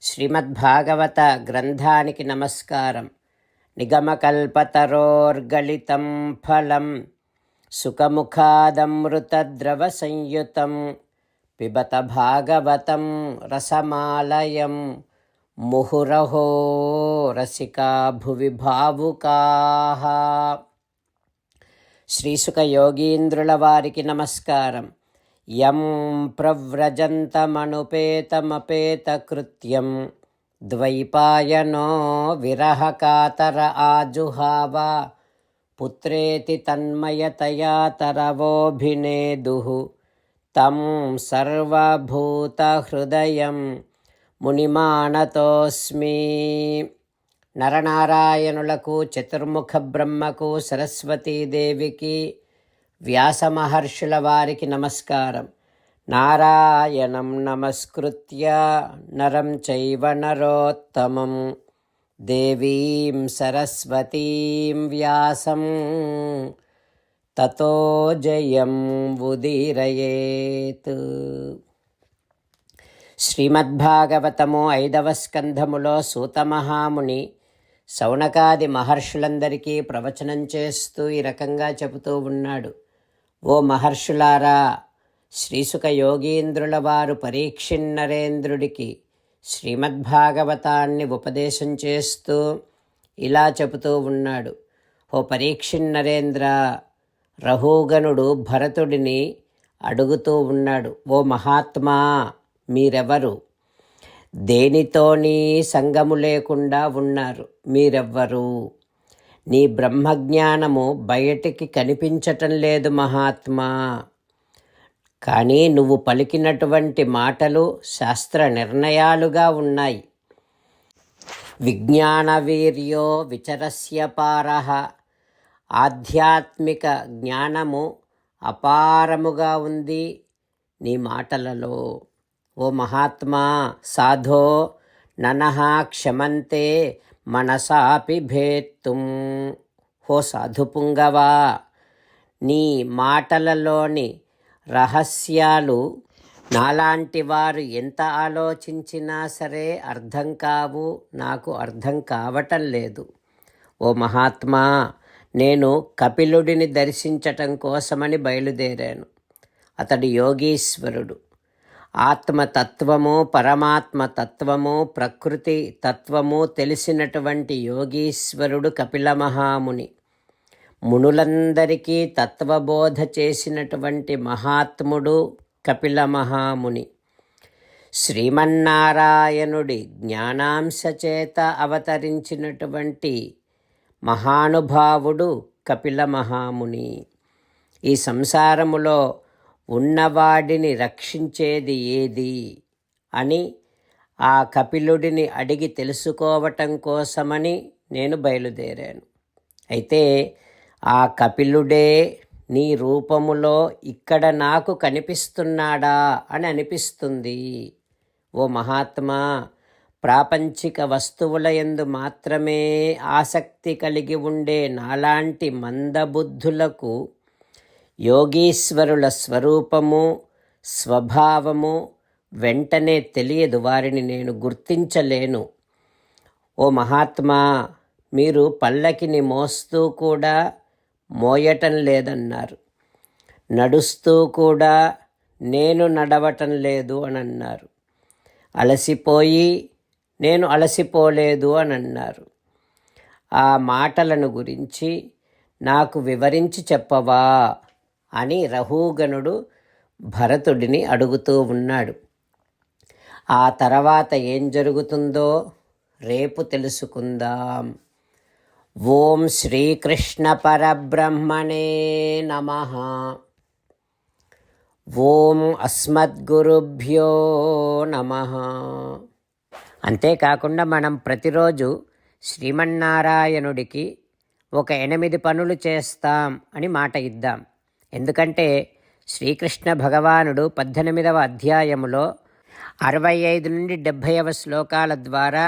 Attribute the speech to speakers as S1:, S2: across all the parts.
S1: శ్రీమద్భాగవత గ్రంథానికి నమస్కారం. నిగమకల్పతరోర్గళితం ఫలం సుఖముఖాదమృతద్రవ సంయుతం పిబత భాగవతం రసమాలయం ముహురహో రసికా భువి భావుకాః. శ్రీసుఖ యోగీంద్రుల వారికి నమస్కారం. యం ప్రవ్రజంతమనుపేతమపేతకృత్యం ద్వైపాయనో విరహకాతర ఆజుహావ పుత్రేతి తన్మయతయా తరవోభినేదుః తం సర్వభూతహృదయం మునిమానతోస్మి. నరనారాయణులకు, చతుర్ముఖ బ్రహ్మకు, సరస్వతీదేవికి, వ్యాస మహర్షుల వారికి నమస్కారం. నారాయణం నమస్కృత్య నరం చైవ నరోత్తమం దేవీం సరస్వతీం వ్యాసం తతో జయం ఉదీరయేత్. శ్రీమద్భాగవతము 5వ స్కంధములో సూతమహాముని శౌనకాది మహర్షులందరికీ ప్రవచనం చేస్తూ ఈ రకంగా చెబుతూ ఉన్నాడు. ఓ మహర్షులారా, శ్రీసుఖ యోగీంద్రుల వారు పరీక్షిన్నరేంద్రుడికి శ్రీమద్భాగవతాన్ని ఉపదేశం చేస్తూ ఇలా చెబుతూ ఉన్నాడు. ఓ పరీక్షిన్నరేంద్ర, రహూగణుడు భరతుడిని అడుగుతూ ఉన్నాడు, ఓ మహాత్మా, మీరెవరు? దేనితోని సంగము లేకుండా ఉన్నారు, మీరెవ్వరు? నీ బ్రహ్మజ్ఞానము బయటికి కనిపించటం లేదు మహాత్మా. కానీ నువ్వు పలికినటువంటి మాటలు శాస్త్ర నిర్ణయాలుగా ఉన్నాయి. విజ్ఞాన వీర్యో విచరస్య పారః. ఆధ్యాత్మిక జ్ఞానము అపారముగా ఉంది నీ మాటలలో. ఓ మహాత్మా, సాధో ననః క్షమంతే మనసాపి భేత్తుం. ఓ సాధుపుంగవా, నీ మాటలలోని రహస్యాలు నాలాంటి వారు ఎంత ఆలోచించినా సరే అర్థం కావు, నాకు అర్థం కావటం లేదు. ఓ మహాత్మా, నేను కపిలుడిని దర్శించటం కోసమని బయలుదేరాను. అతడు యోగీశ్వరుడు. ఆత్మతత్వము, పరమాత్మతత్వము, ప్రకృతి తత్వము తెలిసినటువంటి యోగీశ్వరుడు కపిల మహాముని. మునులందరికీ తత్వబోధ చేసినటువంటి మహాత్ముడు కపిల మహాముని. శ్రీమన్నారాయణుడి జ్ఞానాంశ చేత అవతరించినటువంటి మహానుభావుడు కపిల మహాముని. ఈ సంసారములో ఉన్నవాడిని రక్షించేది ఏది అని ఆ కపిలుడిని అడిగి తెలుసుకోవటం కోసమని నేను బయలుదేరాను. అయితే ఆ కపిలుడే నీ రూపములో ఇక్కడ నాకు కనిపిస్తున్నాడా అని అనిపిస్తుంది. ఓ మహాత్మా, ప్రాపంచిక వస్తువుల యందు మాత్రమే ఆసక్తి కలిగి ఉండే నాలాంటి మందబుద్ధులకు యోగీశ్వరుల స్వరూపము, స్వభావము వెంటనే తెలియదు, వారిని నేను గుర్తించలేను. ఓ మహాత్మా, మీరు పల్లకిని మోస్తూ కూడా మోయటం లేదన్నారు, నడుస్తూ కూడా నేను నడవటం లేదు అని అన్నారు, అలసిపోయి నేను అలసిపోలేదు అని అన్నారు. ఆ మాటలను గురించి నాకు వివరించి చెప్పవా అని రహూగణుడు భరతుడిని అడుగుతూ ఉన్నాడు. ఆ తర్వాత ఏం జరుగుతుందో రేపు తెలుసుకుందాం. ఓం శ్రీకృష్ణ పరబ్రహ్మణే నమః. ఓం అస్మద్గురుభ్యో నమః. అంతేకాకుండా మనం ప్రతిరోజు శ్రీమన్నారాయణుడికి ఒక 8 పనులు చేస్తాం అని మాట ఇద్దాం. ఎందుకంటే శ్రీకృష్ణ భగవానుడు 18వ అధ్యాయములో 65 నుండి 70వ శ్లోకాల ద్వారా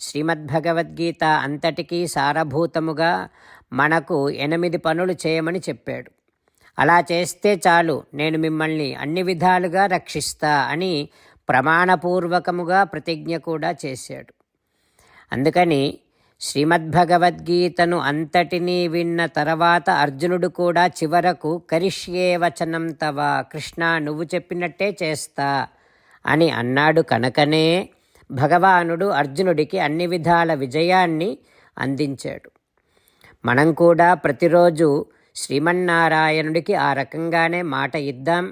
S1: శ్రీమద్భగవద్గీత అంతటికీ సారభూతముగా మనకు 8 పనులు చేయమని చెప్పాడు. అలా చేస్తే చాలు, నేను మిమ్మల్ని అన్ని విధాలుగా రక్షిస్తా అని ప్రమాణపూర్వకముగా ప్రతిజ్ఞ కూడా చేశాడు. అందుకని శ్రీమద్భగవద్గీతను అంతటినీ విన్న తర్వాత అర్జునుడు కూడా చివరకు కరిష్యే వచనం తవ, కృష్ణ నువ్వు చెప్పినట్టే చేస్తా అని అన్నాడు కనుకనే భగవానుడు అర్జునుడికి అన్ని విధాల విజయాన్ని అందించాడు. మనం కూడా ప్రతిరోజు శ్రీమన్నారాయణుడికి ఆ రకంగానే మాట ఇద్దాం.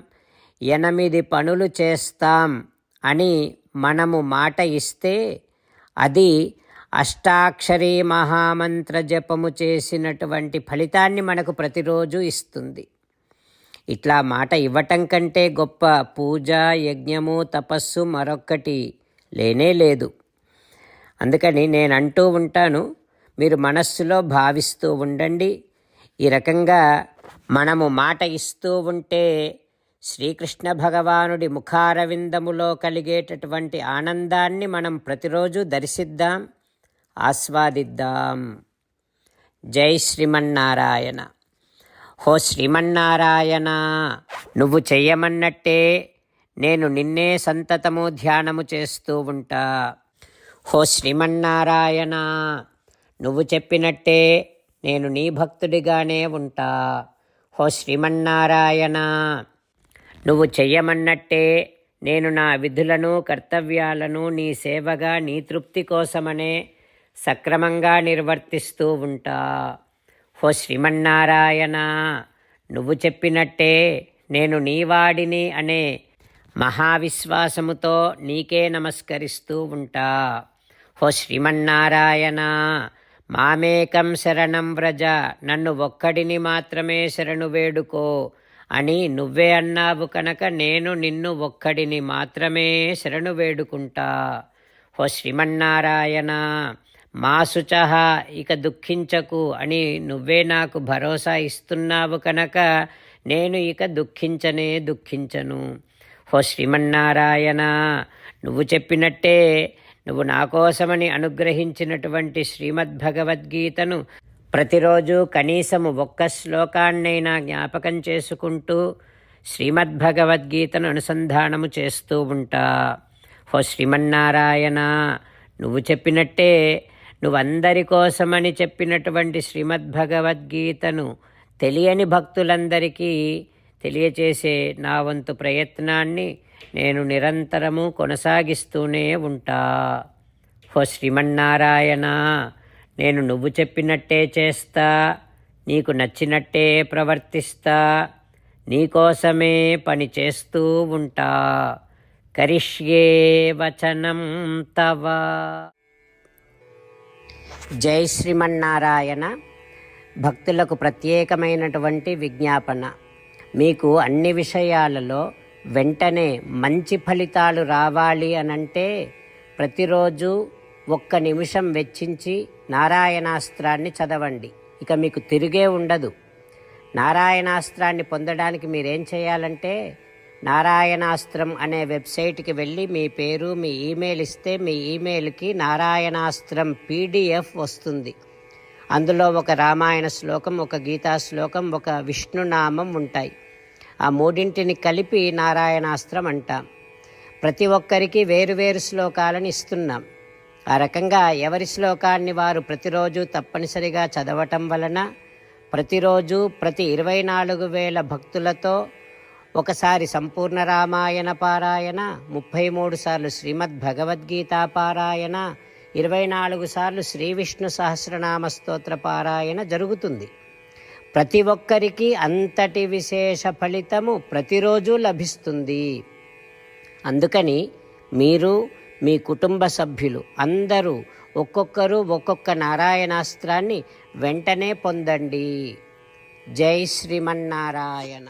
S1: 8 పనులు చేస్తాం అని మనము మాట ఇస్తే అది అష్టాక్షరీ మహామంత్ర జపము చేసినటువంటి ఫలితాన్ని మనకు ప్రతిరోజు ఇస్తుంది. ఇట్లా మాట ఇవ్వటం కంటే గొప్ప పూజ, యజ్ఞము, తపస్సు మరొక్కటి లేనే లేదు. అందుకని నేను అంటూ ఉంటాను, మీరు మనస్సులో భావిస్తూ ఉండండి. ఈ రకంగా మనము మాట ఇస్తూ ఉంటే శ్రీకృష్ణ భగవానుడి ముఖారవిందములో కలిగేటటువంటి ఆనందాన్ని మనం ప్రతిరోజు దర్శిద్దాం, ఆస్వాదిద్దాం. జై శ్రీమన్నారాయణ. హో శ్రీమన్నారాయణ, నువ్వు చెయ్యమన్నట్టే నేను నిన్నే సంతతము ధ్యానము చేస్తూ ఉంటా. హో శ్రీమన్నారాయణ, నువ్వు చెప్పినట్టే నేను నీ భక్తుడిగానే ఉంటా. హో శ్రీమన్నారాయణ, నువ్వు చెయ్యమన్నట్టే నేను నా విధులను, కర్తవ్యాలను నీ సేవగా, నీ తృప్తి కోసమనే సక్రమంగా నిర్వర్తిస్తూ ఉంటా. హో శ్రీమన్నారాయణ, నువ్వు చెప్పినట్టే నేను నీవాడిని అనే మహావిశ్వాసముతో నీకే నమస్కరిస్తూ ఉంటా. హో శ్రీమన్నారాయణ, మామేకం శరణం వ్రజ, నన్ను ఒక్కడిని మాత్రమే శరణు వేడుకో అని నువ్వే అన్నావు కనుక నేను నిన్ను ఒక్కడిని మాత్రమే శరణు వేడుకుంటా. హో శ్రీమన్నారాయణ, మా శుచః, ఇక దుఃఖించకు అని నువ్వే నాకు భరోసా ఇస్తున్నావు కనుక నేను ఇక దుఃఖించను. హో శ్రీమన్నారాయణ, నువ్వు చెప్పినట్టే నువ్వు నా కోసమని అనుగ్రహించినటువంటి శ్రీమద్భగవద్గీతను ప్రతిరోజు కనీసము 1 శ్లోకాన్నైనా జ్ఞాపకం చేసుకుంటూ శ్రీమద్భగవద్గీతను అనుసంధానము చేస్తూ ఉంటా. హో శ్రీమన్నారాయణ, నువ్వు చెప్పినట్టే నువ్వందరి కోసమని చెప్పినటువంటి శ్రీమద్భగవద్గీతను తెలియని భక్తులందరికీ తెలియచేసే నా వంతు ప్రయత్నాన్ని నేను నిరంతరము కొనసాగిస్తూనే ఉంటా. హో శ్రీమన్నారాయణ, నేను నువ్వు చెప్పినట్టే చేస్తా, నీకు నచ్చినట్టే ప్రవర్తిస్తా, నీకోసమే పని చేస్తూ ఉంటా. కరిష్యే వచనం తవ. జై శ్రీమన్నారాయణ. భక్తులకు ప్రత్యేకమైనటువంటి విజ్ఞాపన. మీకు అన్ని విషయాలలో వెంటనే మంచి ఫలితాలు రావాలి అనంటే ప్రతిరోజు 1 నిమిషం వెచ్చించి నారాయణాస్త్రాన్ని చదవండి. ఇక మీకు తిరిగే ఉండదు. నారాయణాస్త్రాన్ని పొందడానికి మీరేం చేయాలంటే నారాయణాస్త్రం అనే వెబ్సైట్కి వెళ్ళి మీ పేరు, మీ ఈమెయిల్ ఇస్తే మీ ఈమెయిల్కి నారాయణాస్త్రం PDF వస్తుంది. అందులో ఒక రామాయణ శ్లోకం, ఒక గీతా శ్లోకం, ఒక విష్ణునామం ఉంటాయి. ఆ 3ంటిని కలిపి నారాయణాస్త్రం అంటాం. ప్రతి ఒక్కరికి వేరువేరు శ్లోకాలను ఇస్తున్నాం. ఆ రకంగా ఎవరి శ్లోకాన్ని వారు ప్రతిరోజు తప్పనిసరిగా చదవటం వలన ప్రతిరోజు ప్రతి 24,000 భక్తులతో ఒకసారి సంపూర్ణ రామాయణ పారాయణ, 33 సార్లు శ్రీమద్భగవద్గీత పారాయణ, 24 సార్లు శ్రీ విష్ణు సహస్రనామ స్తోత్ర పారాయణ జరుగుతుంది. ప్రతి ఒక్కరికి అంతటి విశేష ఫలితము ప్రతిరోజు లభిస్తుంది. అందుకని మీరు, మీ కుటుంబ సభ్యులు అందరూ ఒక్కొక్కరు ఒక్కొక్క నారాయణాస్త్రాన్ని వెంటనే పొందండి. జై శ్రీమన్నారాయణ.